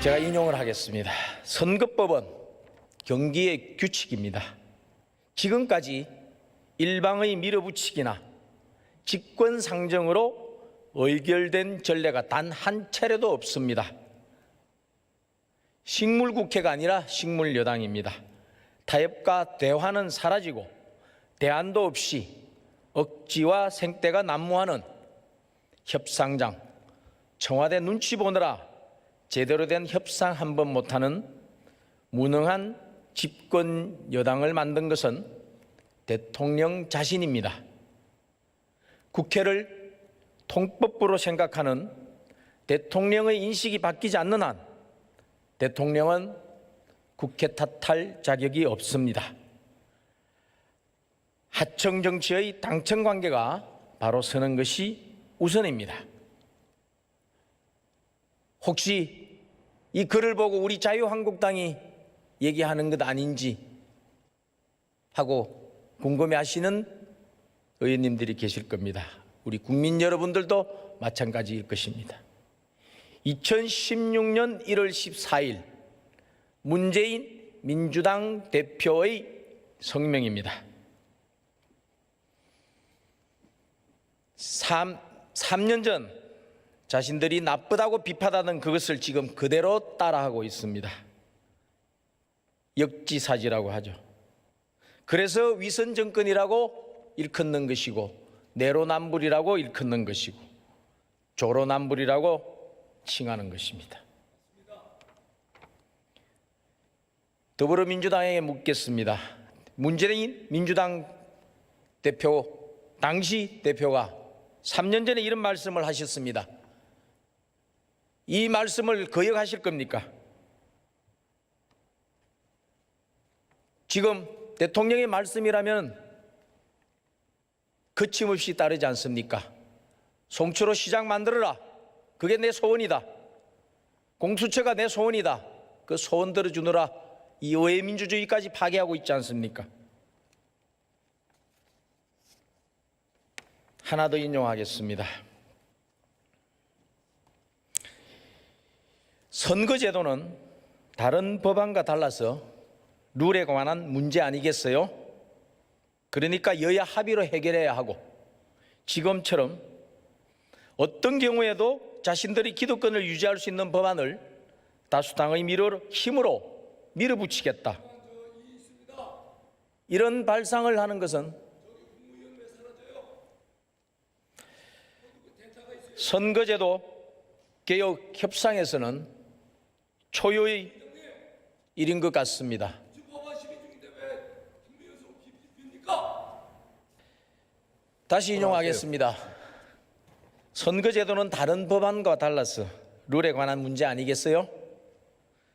제가 인용을 하겠습니다. 선거법은 경기의 규칙입니다. 지금까지 일방의 밀어붙이기나 직권상정으로 의결된 전례가 단 한 차례도 없습니다. 식물국회가 아니라 식물여당입니다. 타협과 대화는 사라지고 대안도 없이 억지와 생떼가 난무하는 협상장, 청와대 눈치 보느라 제대로 된 협상 한 번 못하는 무능한 집권 여당을 만든 것은 대통령 자신입니다. 국회를 통법부로 생각하는 대통령의 인식이 바뀌지 않는 한 대통령은 국회 탓할 자격이 없습니다. 하청 정치의 당청 관계가 바로 서는 것이 우선입니다. 혹시 이 글을 보고 우리 자유한국당이 얘기하는 것 아닌지 하고 궁금해하시는 의원님들이 계실 겁니다. 우리 국민 여러분들도 마찬가지일 것입니다. 2016년 1월 14일 문재인 민주당 대표의 성명입니다. 3년 전 자신들이 나쁘다고 비판하던 그것을 지금 그대로 따라하고 있습니다. 역지사지라고 하죠. 그래서 위선 정권이라고 일컫는 것이고 내로남불이라고 일컫는 것이고 조로남불이라고 칭하는 것입니다. 더불어민주당에게 묻겠습니다. 문재인 민주당 대표, 당시 대표가 3년 전에 이런 말씀을 하셨습니다. 이 말씀을 거역하실 겁니까? 지금 대통령의 말씀이라면 거침없이 따르지 않습니까? 송추로 시장 만들어라. 그게 내 소원이다. 공수처가 내 소원이다. 그 소원 들어주느라 이 의회민주주의까지 파괴하고 있지 않습니까? 하나 더 인용하겠습니다. 선거제도는 다른 법안과 달라서 룰에 관한 문제 아니겠어요? 그러니까 여야 합의로 해결해야 하고 지금처럼 어떤 경우에도 자신들이 기득권을 유지할 수 있는 법안을 다수당의 힘으로 밀어붙이겠다. 이런 발상을 하는 것은 선거제도 개혁 협상에서는 초유의 일인 것 같습니다. 다시 인용하겠습니다. 선거제도는 다른 법안과 달라서 룰에 관한 문제 아니겠어요?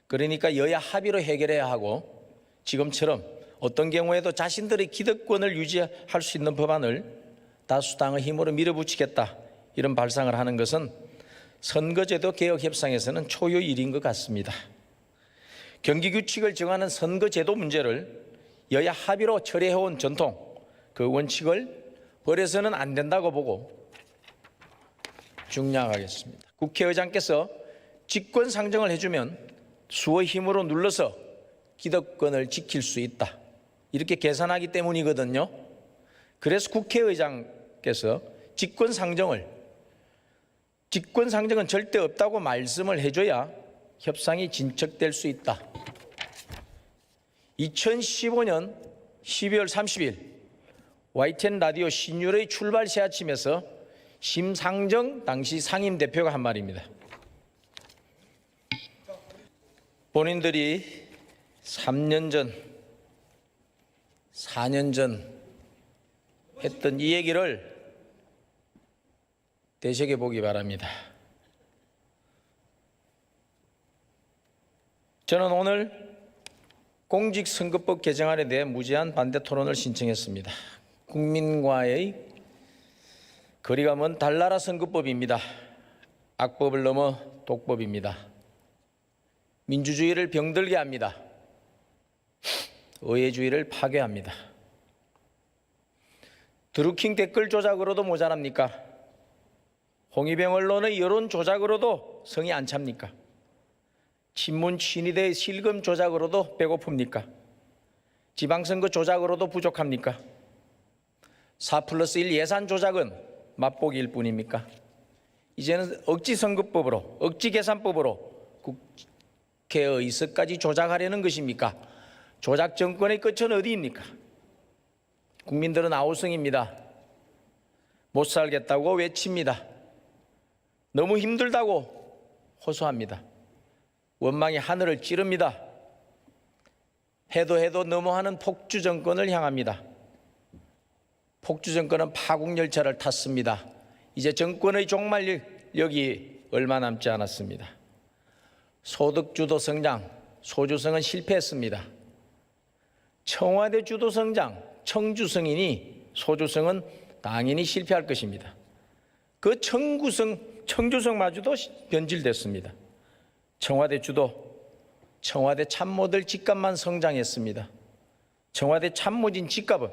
그러니까 여야 합의로 해결해야 하고 지금처럼 어떤 경우에도 자신들의 기득권을 유지할 수 있는 법안을 다수당의 힘으로 밀어붙이겠다. 이런 발상을 하는 것은 선거제도 개혁 협상에서는 초유의 일인 것 같습니다. 경기규칙을 정하는 선거제도 문제를 여야 합의로 처리해온 전통, 그 원칙을 버려서는 안 된다고 보고 중량하겠습니다. 국회의장께서 직권상정을 해주면 수의 힘으로 눌러서 기득권을 지킬 수 있다. 이렇게 계산하기 때문이거든요. 그래서 국회의장께서 직권상정은 절대 없다고 말씀을 해줘야 협상이 진척될 수 있다. 2015년 12월 30일 YTN 라디오 신율의 출발 새 아침에서 심상정 당시 상임대표가 한 말입니다. 본인들이 3년 전, 4년 전 했던 이 얘기를 되새겨 보기 바랍니다. 저는 오늘 공직선거법 개정안에 대해 무제한 반대 토론을 신청했습니다. 국민과의 거리가 먼 달나라 선거법입니다. 악법을 넘어 독법입니다. 민주주의를 병들게 합니다. 의회주의를 파괴합니다. 드루킹 댓글 조작으로도 모자랍니까? 홍위병 언론의 여론 조작으로도 성이 안 찹니까? 친문 친위대의 실금 조작으로도 배고픕니까? 지방선거 조작으로도 부족합니까? 4+1 예산 조작은 맛보기일 뿐입니까? 이제는 억지선거법으로, 억지계산법으로 국회 의석까지 조작하려는 것입니까? 조작 정권의 끝은 어디입니까? 국민들은 아우성입니다. 못 살겠다고 외칩니다. 너무 힘들다고 호소합니다. 원망이 하늘을 찌릅니다. 해도 너무하는 폭주 정권을 향합니다. 폭주 정권은 파국 열차를 탔습니다. 이제 정권의 종말력이 얼마 남지 않았습니다. 소득주도 성장, 소주성은 실패했습니다. 청와대 주도 성장, 청주성이니 소주성은 당연히 실패할 것입니다. 그 청주성마저도 변질됐습니다. 청와대 주도, 청와대 참모들 집값만 성장했습니다. 청와대 참모진 집값은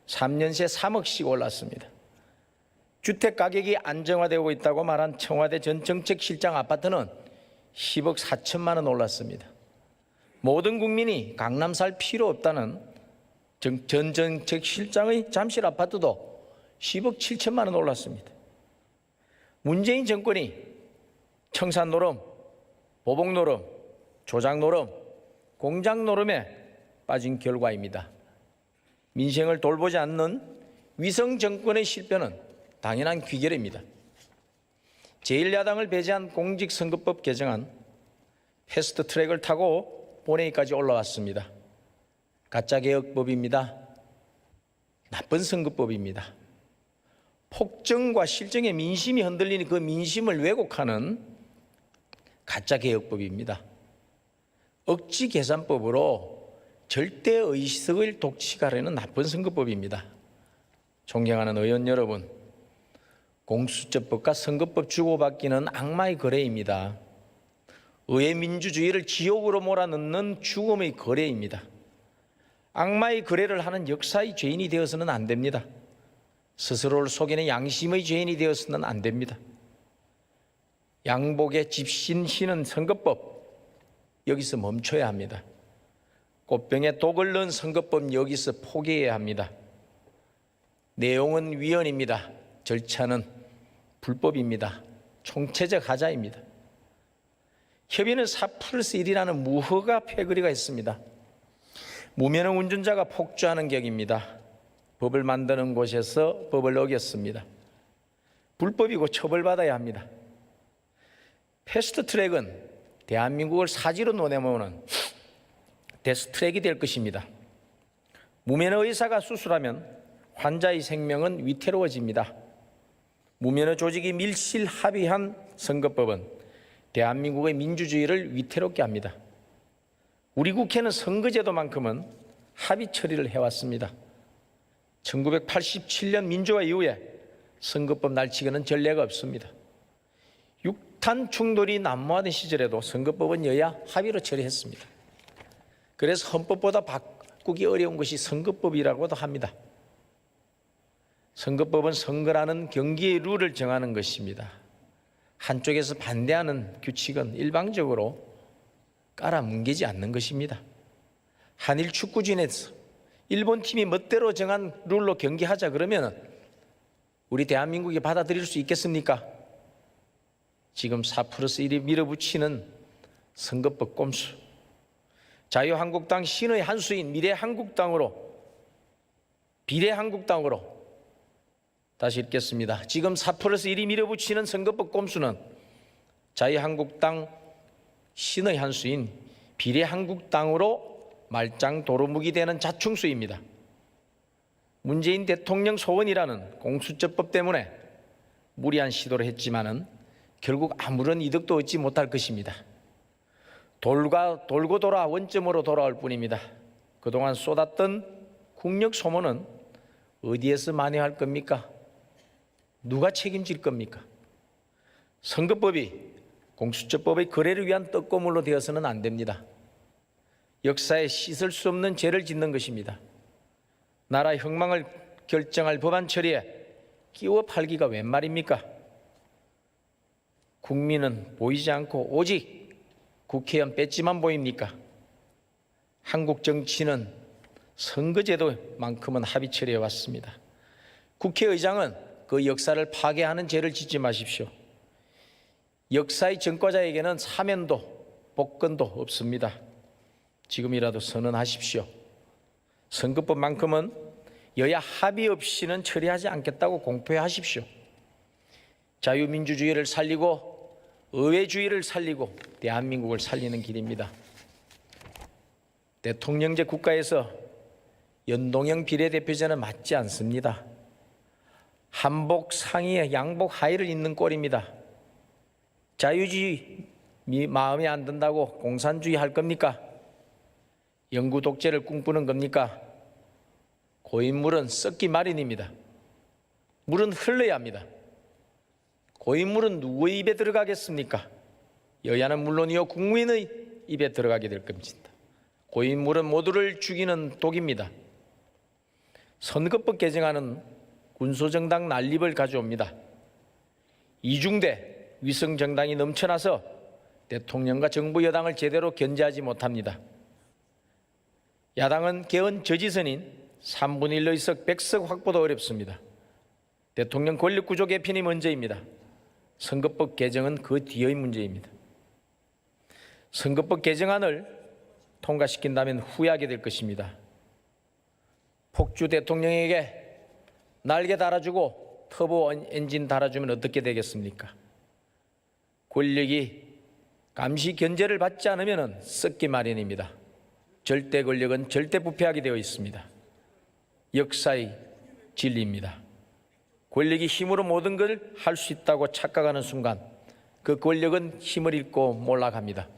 3년 새 3억씩 올랐습니다. 주택 가격이 안정화되고 있다고 말한 청와대 전 정책실장 아파트는 10억 4천만 원 올랐습니다. 모든 국민이 강남 살 필요 없다는 전 정책실장의 잠실 아파트도 10억 7천만 원 올랐습니다. 문재인 정권이 청산노름, 보복노름, 조작노름, 공작노름에 빠진 결과입니다. 민생을 돌보지 않는 위성 정권의 실패는 당연한 귀결입니다. 제1야당을 배제한 공직선거법 개정안 패스트트랙을 타고 본회의까지 올라왔습니다. 가짜개혁법입니다. 나쁜 선거법입니다. 폭정과 실정의 민심이 흔들리는 그 민심을 왜곡하는 가짜개혁법입니다. 억지계산법으로 절대 의석을 독식하려는 나쁜 선거법입니다. 존경하는 의원 여러분, 공수처법과 선거법 주고받기는 악마의 거래입니다. 의회 민주주의를 지옥으로 몰아넣는 죽음의 거래입니다. 악마의 거래를 하는 역사의 죄인이 되어서는 안 됩니다. 스스로를 속이는 양심의 죄인이 되어서는 안 됩니다. 양복에 집신 신은 선거법, 여기서 멈춰야 합니다. 꽃병에 독을 넣은 선거법, 여기서 포기해야 합니다. 내용은 위헌입니다. 절차는 불법입니다. 총체적 하자입니다. 협의는 4+1이라는 무허가 패거리가 있습니다. 무면허 운전자가 폭주하는 격입니다. 법을 만드는 곳에서 법을 어겼습니다. 불법이고 처벌받아야 합니다. 패스트트랙은 대한민국을 사지로 노내모는 데스트랙이 될 것입니다. 무면허 의사가 수술하면 환자의 생명은 위태로워집니다. 무면허 조직이 밀실 합의한 선거법은 대한민국의 민주주의를 위태롭게 합니다. 우리 국회는 선거제도만큼은 합의 처리를 해왔습니다. 1987년 민주화 이후에 선거법 날치기는 전례가 없습니다. 6탄 충돌이 난무하던 시절에도 선거법은 여야 합의로 처리했습니다. 그래서 헌법보다 바꾸기 어려운 것이 선거법이라고도 합니다. 선거법은 선거라는 경기의 룰을 정하는 것입니다. 한쪽에서 반대하는 규칙은 일방적으로 깔아뭉개지 않는 것입니다. 한일 축구진에서 일본 팀이 멋대로 정한 룰로 경기하자 그러면 우리 대한민국이 받아들일 수 있겠습니까? 지금 4+1이 밀어붙이는 선거법 꼼수, 자유한국당 신의 한 수인 미래한국당으로, 비례한국당으로 다시 읽겠습니다. 지금 4+1이 밀어붙이는 선거법 꼼수는 자유한국당 신의 한 수인 비례한국당으로 말짱 도루묵이 되는 자충수입니다. 문재인 대통령 소원이라는 공수처법 때문에 무리한 시도를 했지만은 결국 아무런 이득도 얻지 못할 것입니다. 돌고 돌아 원점으로 돌아올 뿐입니다. 그동안 쏟았던 국력 소모는 어디에서 만회할 겁니까? 누가 책임질 겁니까? 선거법이 공수처법의 거래를 위한 떡고물로 되어서는 안 됩니다. 역사에 씻을 수 없는 죄를 짓는 것입니다. 나라의 흥망을 결정할 법안 처리에 끼워 팔기가 웬 말입니까? 국민은 보이지 않고 오직 국회의원 배지만 보입니까? 한국 정치는 선거제도만큼은 합의 처리해 왔습니다. 국회의장은 그 역사를 파괴하는 죄를 짓지 마십시오. 역사의 전과자에게는 사면도 복권도 없습니다. 지금이라도 선언하십시오. 선거법만큼은 여야 합의 없이는 처리하지 않겠다고 공표하십시오. 자유민주주의를 살리고 의회주의를 살리고 대한민국을 살리는 길입니다. 대통령제 국가에서 연동형 비례대표제는 맞지 않습니다. 한복 상의에 양복 하의를 입는 꼴입니다. 자유주의 마음에 안 든다고 공산주의 할 겁니까? 영구 독재를 꿈꾸는 겁니까? 고인물은 썩기 마련입니다. 물은 흘러야 합니다. 고인물은 누구의 입에 들어가겠습니까? 여야는 물론이요 국민의 입에 들어가게 될 겁니다. 고인물은 모두를 죽이는 독입니다. 선거법 개정안은 군소정당 난립을 가져옵니다. 이중대 위성정당이 넘쳐나서 대통령과 정부 여당을 제대로 견제하지 못합니다. 야당은 개헌 저지선인 3분의 1 의석 100석 확보도 어렵습니다. 대통령 권력구조 개편이 먼저입니다. 선거법 개정은 그 뒤의 문제입니다. 선거법 개정안을 통과시킨다면 후회하게 될 것입니다. 폭주 대통령에게 날개 달아주고 터보 엔진 달아주면 어떻게 되겠습니까? 권력이 감시 견제를 받지 않으면 썩기 마련입니다. 절대 권력은 절대 부패하게 되어 있습니다. 역사의 진리입니다. 권력이 힘으로 모든 걸 할 수 있다고 착각하는 순간 그 권력은 힘을 잃고 몰락합니다.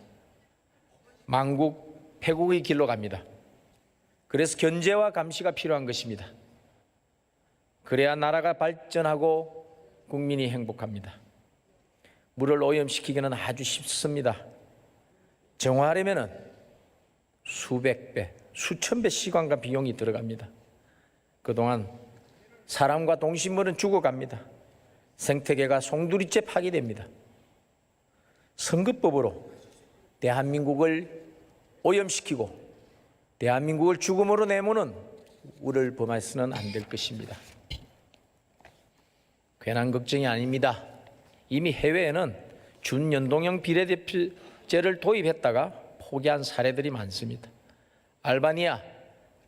망국, 패국의 길로 갑니다. 그래서 견제와 감시가 필요한 것입니다. 그래야 나라가 발전하고 국민이 행복합니다. 물을 오염시키기는 아주 쉽습니다. 정화하려면 수백 배, 수천 배 시간과 비용이 들어갑니다. 그동안 사람과 동식물은 죽어갑니다. 생태계가 송두리째 파괴됩니다. 선거법으로 대한민국을 오염시키고 대한민국을 죽음으로 내모는 우를 범해서는 안 될 것입니다. 괜한 걱정이 아닙니다. 이미 해외에는 준연동형 비례대표제를 도입했다가 포기한 사례들이 많습니다. 알바니아,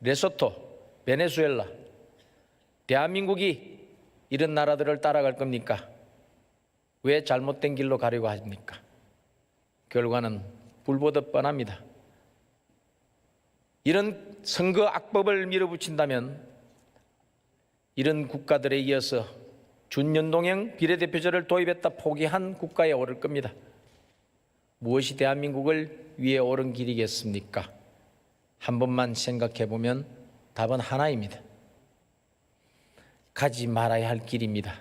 레소토, 베네수엘라, 대한민국이 이런 나라들을 따라갈 겁니까? 왜 잘못된 길로 가려고 합니까? 결과는 불보듯 뻔합니다. 이런 선거 악법을 밀어붙인다면 이런 국가들에 이어서 준연동형 비례대표제를 도입했다 포기한 국가에 오를 겁니다. 무엇이 대한민국을 위해 옳은 길이겠습니까? 한 번만 생각해 보면 답은 하나입니다. 가지 말아야 할 길입니다.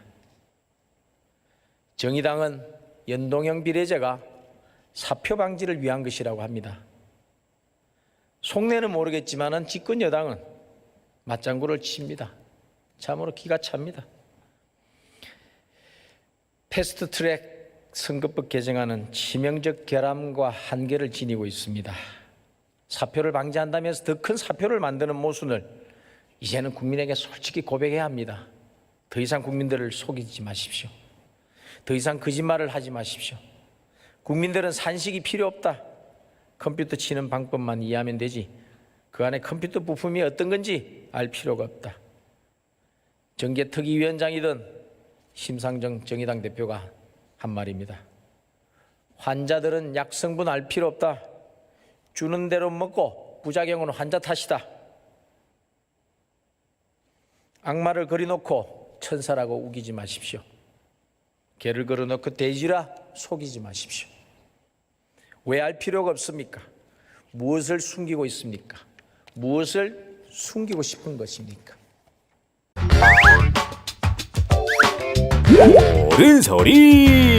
정의당은 연동형 비례제가 사표 방지를 위한 것이라고 합니다. 속내는 모르겠지만 집권 여당은 맞장구를 칩니다. 참으로 기가 찹니다. 패스트트랙 선거법 개정안은 치명적 결함과 한계를 지니고 있습니다. 사표를 방지한다면서 더 큰 사표를 만드는 모순을 이제는 국민에게 솔직히 고백해야 합니다. 더 이상 국민들을 속이지 마십시오. 더 이상 거짓말을 하지 마십시오. 국민들은 산식이 필요 없다. 컴퓨터 치는 방법만 이해하면 되지 그 안에 컴퓨터 부품이 어떤 건지 알 필요가 없다. 정계특위위원장이던 심상정 정의당 대표가 한 말입니다. 환자들은 약 성분 알 필요 없다. 주는 대로 먹고 부작용은 환자 탓이다. 악마를 그려놓고 천사라고 우기지 마십시오. 개를 걸어놓고 돼지라 속이지 마십시오. 왜 알 필요가 없습니까? 무엇을 숨기고 있습니까? 무엇을 숨기고 싶은 것입니까? 옳은 소리